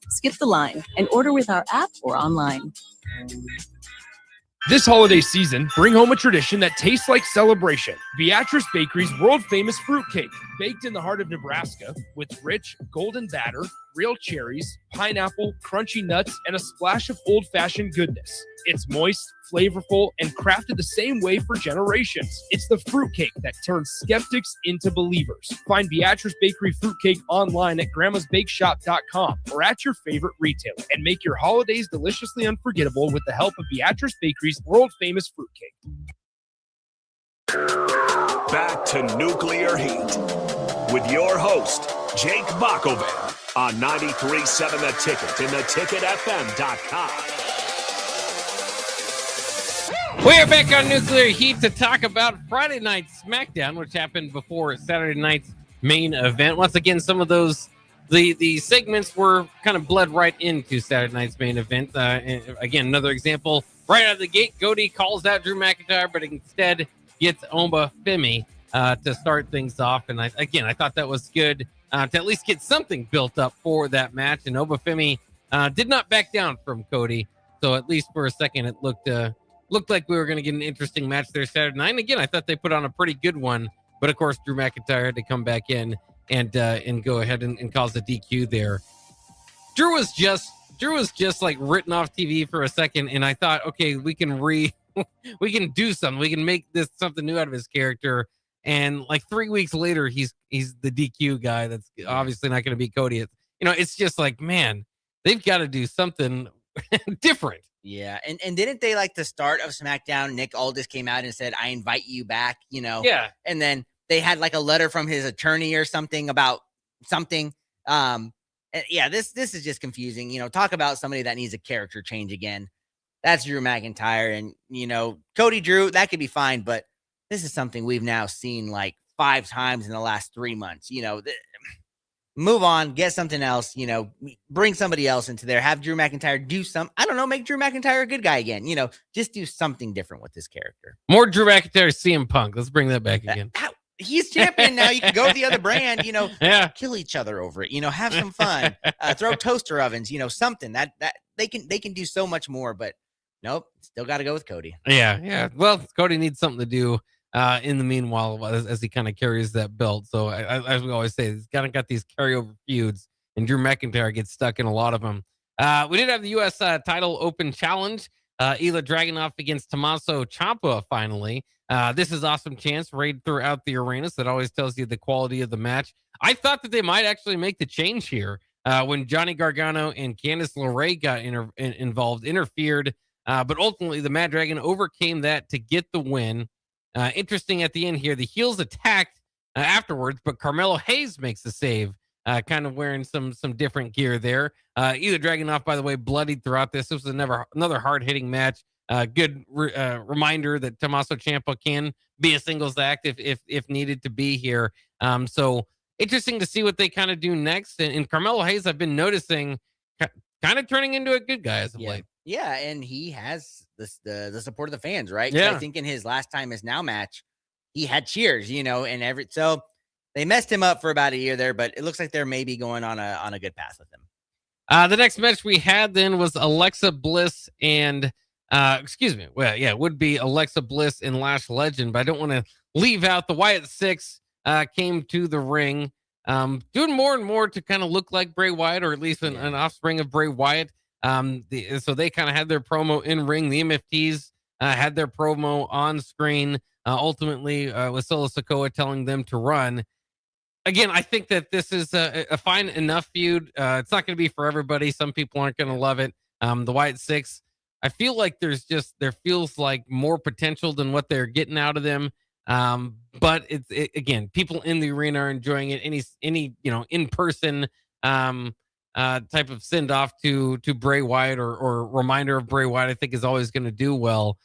Skip the line and order with our app or online. This holiday season, bring home a tradition that tastes like celebration. Beatrice Bakery's world-famous fruitcake, baked in the heart of Nebraska with rich, golden batter, real cherries, pineapple, crunchy nuts, and a splash of old-fashioned goodness. It's moist, flavorful, and crafted the same way for generations. It's the fruitcake that turns skeptics into believers. Find Beatrice Bakery fruitcake online at grandmasbakeshop.com or at your favorite retailer, and make your holidays deliciously unforgettable with the help of Beatrice Bakery's world-famous fruitcake. Back to Nuclear Heat with your host, Jake Bockoven on 93.7 The Ticket and theticketfm.com. We are back on Nuclear Heat to talk about Friday Night SmackDown, which happened before Saturday night's main event. Once again, some of those, the segments were kind of bled right into Saturday night's main event. And again, another example, right out of the gate, Cody calls out Drew McIntyre, but instead gets Obafemi to start things off. And I thought that was good to at least get something built up for that match. And Obafemi did not back down from Cody. So at least for a second, it looked like we were going to get an interesting match there Saturday night. And again, I thought they put on a pretty good one. But of course, Drew McIntyre had to come back in and go ahead and cause a DQ there. Drew was just like written off TV for a second, and I thought, okay, we can do something. We can make this something new out of his character. And like 3 weeks later, he's the DQ guy. That's obviously not going to be Cody. It's just like, man, they've got to do something different. Yeah, and didn't they, like, the start of SmackDown, Nick Aldis came out and said, I invite you back, Yeah. And then they had, like, a letter from his attorney or something about something. And yeah, this is just confusing. Talk about somebody that needs a character change again. That's Drew McIntyre. And, Cody Drew, that could be fine, but this is something we've now seen, like, 5 times in the last 3 months. Move on, get something else, bring somebody else into there, have Drew McIntyre do make Drew McIntyre a good guy again, just do something different with this character. More Drew McIntyre, CM Punk. Let's bring that back again. He's champion now. You can go to the other brand, Yeah. Kill each other over it, have some fun, throw toaster ovens, something that they can do so much more, but nope, still got to go with Cody. Yeah. Well, Cody needs something to do in the meanwhile, as he kind of carries that belt. So as we always say, he's kind of got these carryover feuds, and Drew McIntyre gets stuck in a lot of them. We did have the U.S. title open challenge. Ilya Dragunov against Tommaso Ciampa finally. This is awesome chance right throughout the arena. So that always tells you the quality of the match. I thought that they might actually make the change here when Johnny Gargano and Candice LeRae got interfered. But ultimately, the Mad Dragon overcame that to get the win. Interesting at the end here, the heels attacked afterwards, but Carmelo Hayes makes the save, kind of wearing some different gear there. Ilya Dragunov, by the way, bloodied throughout this. This was another hard-hitting match. Good reminder that Tommaso Ciampa can be a singles act if needed to be here. So interesting to see what they kind of do next. And Carmelo Hayes, I've been noticing, kind of turning into a good guy as of late. Yeah, and he has the support of the fans, right? Yeah. I think in his last Time Is Now match, he had cheers, and so they messed him up for about a year there, but it looks like they're maybe going on a good path with him. The next match we had then was Alexa Bliss and would be Alexa Bliss and Lash Legend, but I don't want to leave out the Wyatt Six came to the ring, doing more and more to kind of look like Bray Wyatt, or at least an offspring of Bray Wyatt. So they kind of had their promo in ring. The MFTs had their promo on screen. Ultimately, with Solo Sikoa telling them to run. Again, I think that this is a fine enough feud. It's not going to be for everybody. Some people aren't going to love it. The Wyatt Six, I feel like there feels like more potential than what they're getting out of them. But again, people in the arena are enjoying it. Any in person type of send off to Bray Wyatt or reminder of Bray Wyatt, I think is always going to do well.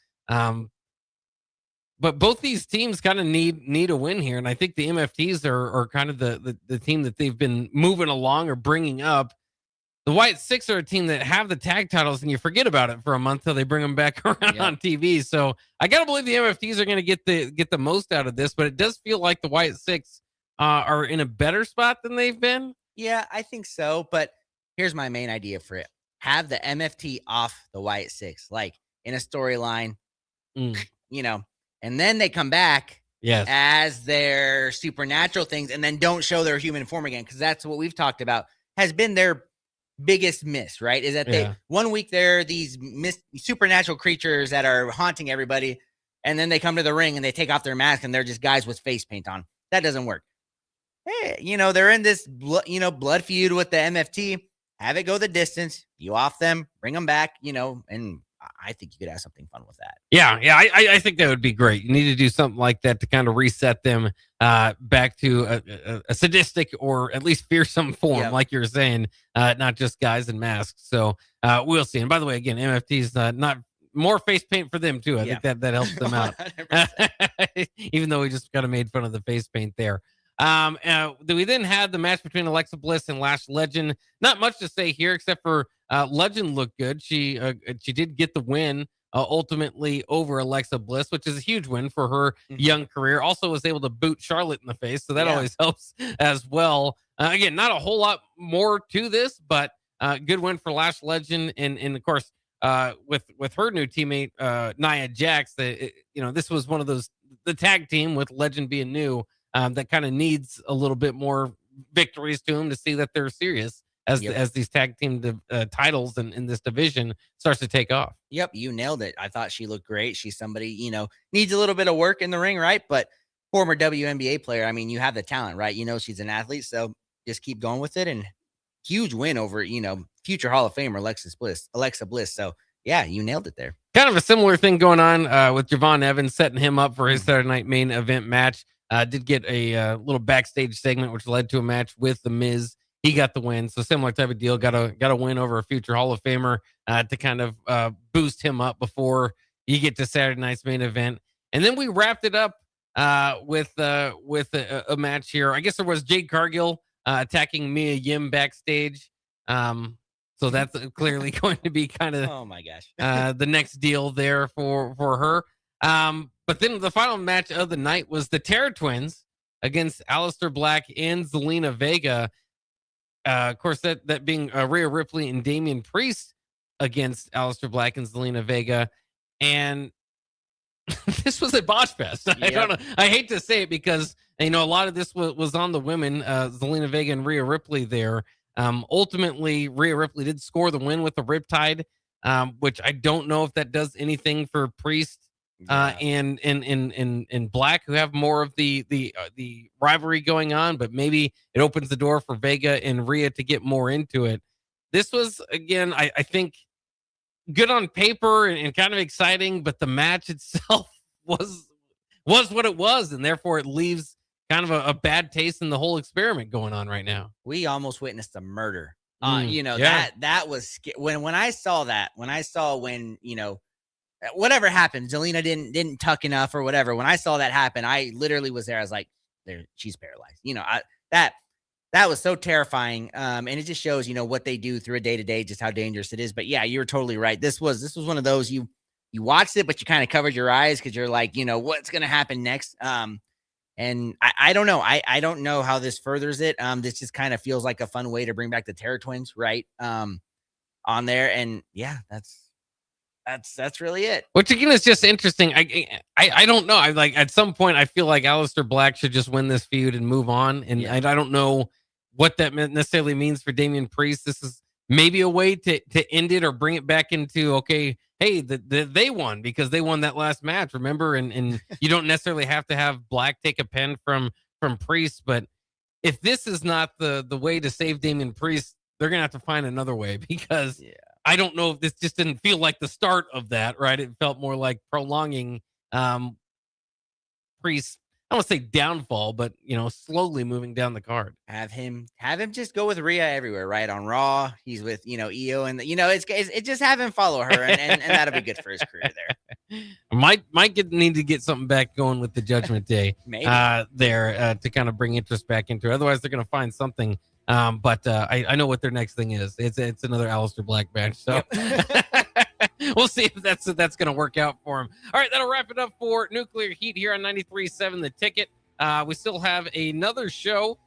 But both these teams kind of need a win here, and I think the MFTs are kind of the team that they've been moving along or bringing up. The Wyatt Six are a team that have the tag titles, and you forget about it for a month till they bring them back around on TV. So I gotta believe the MFTs are going to get the most out of this, but it does feel like the Wyatt Six are in a better spot than they've been. Yeah, I think so. But here's my main idea for it: have the MFT off the Wyatt Six, like in a storyline. you know, and then they come back as their supernatural things and then don't show their human form again. Cause that's what we've talked about has been their biggest miss, right? Is that they 1 week they're these supernatural creatures that are haunting everybody. And then they come to the ring and they take off their mask and they're just guys with face paint on. That doesn't work. Hey, you know, they're in this, blood feud with the MFT. Have it go the distance. You off them, bring them back, you know, and I think you could have something fun with that. Yeah, I think that would be great. You need to do something like that to kind of reset them back to a sadistic or at least fearsome form, like you're saying, not just guys in masks. So we'll see. And by the way, again, MFT's not more face paint for them too. I think that helps them out. Even though we just kind of made fun of the face paint there. We then had the match between Alexa Bliss and Lash Legend. Not much to say here, except for Legend looked good. She did get the win ultimately over Alexa Bliss, which is a huge win for her young career. Also was able to boot Charlotte in the face, so that always helps as well. Again, not a whole lot more to this, but good win for Lash Legend, and of course with her new teammate Nia Jax. This was one of those, the tag team with Legend being new. That kind of needs a little bit more victories to them to see that they're serious as these tag team titles in this division starts to take off. Yep, you nailed it. I thought she looked great. She's somebody, needs a little bit of work in the ring, right? But former WNBA player, I mean, you have the talent, right? She's an athlete, so just keep going with it. And huge win over, future Hall of Famer Alexa Bliss. So, yeah, you nailed it there. Kind of a similar thing going on with Javon Evans, setting him up for his Saturday night main event match. Did get a little backstage segment, which led to a match with The Miz. He got the win. So similar type of deal. Got a win over a future Hall of Famer to kind of boost him up before you get to Saturday night's main event. And then we wrapped it up with a match here. I guess there was Jade Cargill attacking Mia Yim backstage. So that's clearly going to be kind of oh my gosh the next deal there for her. But then the final match of the night was the Terror Twins against Aleister Black and Zelina Vega. Of course, that being Rhea Ripley and Damian Priest against Aleister Black and Zelina Vega. And this was a botch fest. I don't know. I hate to say it because, a lot of this was on the women, Zelina Vega and Rhea Ripley there. Ultimately, Rhea Ripley did score the win with the Riptide, which I don't know if that does anything for Priest and Black, who have more of the rivalry going on, but maybe it opens the door for Vega and Rhea to get more into it. This was, again, I think good on paper and kind of exciting, but the match itself was what it was, and therefore it leaves kind of a bad taste in the whole experiment going on right now. We almost witnessed a murder. That was when I saw that, when whatever happened, Zelina didn't tuck enough or whatever. When I saw that happen, I literally was there. I was like, there, she's paralyzed. That was so terrifying. And it just shows, what they do through a day-to-day, just how dangerous it is. But yeah, you're totally right. This was one of those, you watched it, but you kind of covered your eyes because you're like, what's going to happen next? And I don't know. I don't know how this furthers it. This just kind of feels like a fun way to bring back the Terror Twins, right? On there. And yeah, that's really it. Which again is just interesting. I don't know. I like at some point I feel like Aleister Black should just win this feud and move on. And I don't know what that necessarily means for Damian Priest. This is maybe a way to end it or bring it back into, okay, hey, they won because they won that last match, remember? And you don't necessarily have to have Black take a pen from Priest. But if this is not the way to save Damian Priest, they're gonna have to find another way because I don't know if this just didn't feel like the start of that, right? It felt more like prolonging Priest, I don't want to say downfall, but slowly moving down the card. Have him just go with Rhea everywhere, right? On Raw, he's with Io, and it's just have him follow her, and that'll be good for his career there. Might need to get something back going with the Judgment Day Maybe. There to kind of bring interest back into it. Otherwise, they're going to find something. But I know what their next thing is. It's another Aleister Black match. So we'll see if that's going to work out for him. All right, that'll wrap it up for Nuclear Heat here on 93.7 The Ticket. We still have another show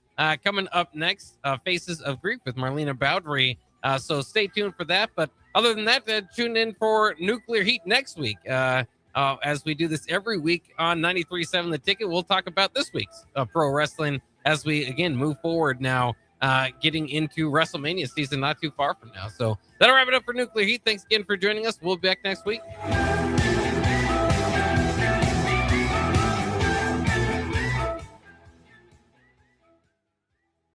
coming up next, Faces of Grief with Marlena Boudry. So stay tuned for that. But other than that, tune in for Nuclear Heat next week. as we do this every week on 93.7 The Ticket. We'll talk about this week's pro wrestling as we, again, move forward now, getting into WrestleMania season not too far from now. So that'll wrap it up for Nuclear Heat. Thanks again for joining us. We'll be back next week.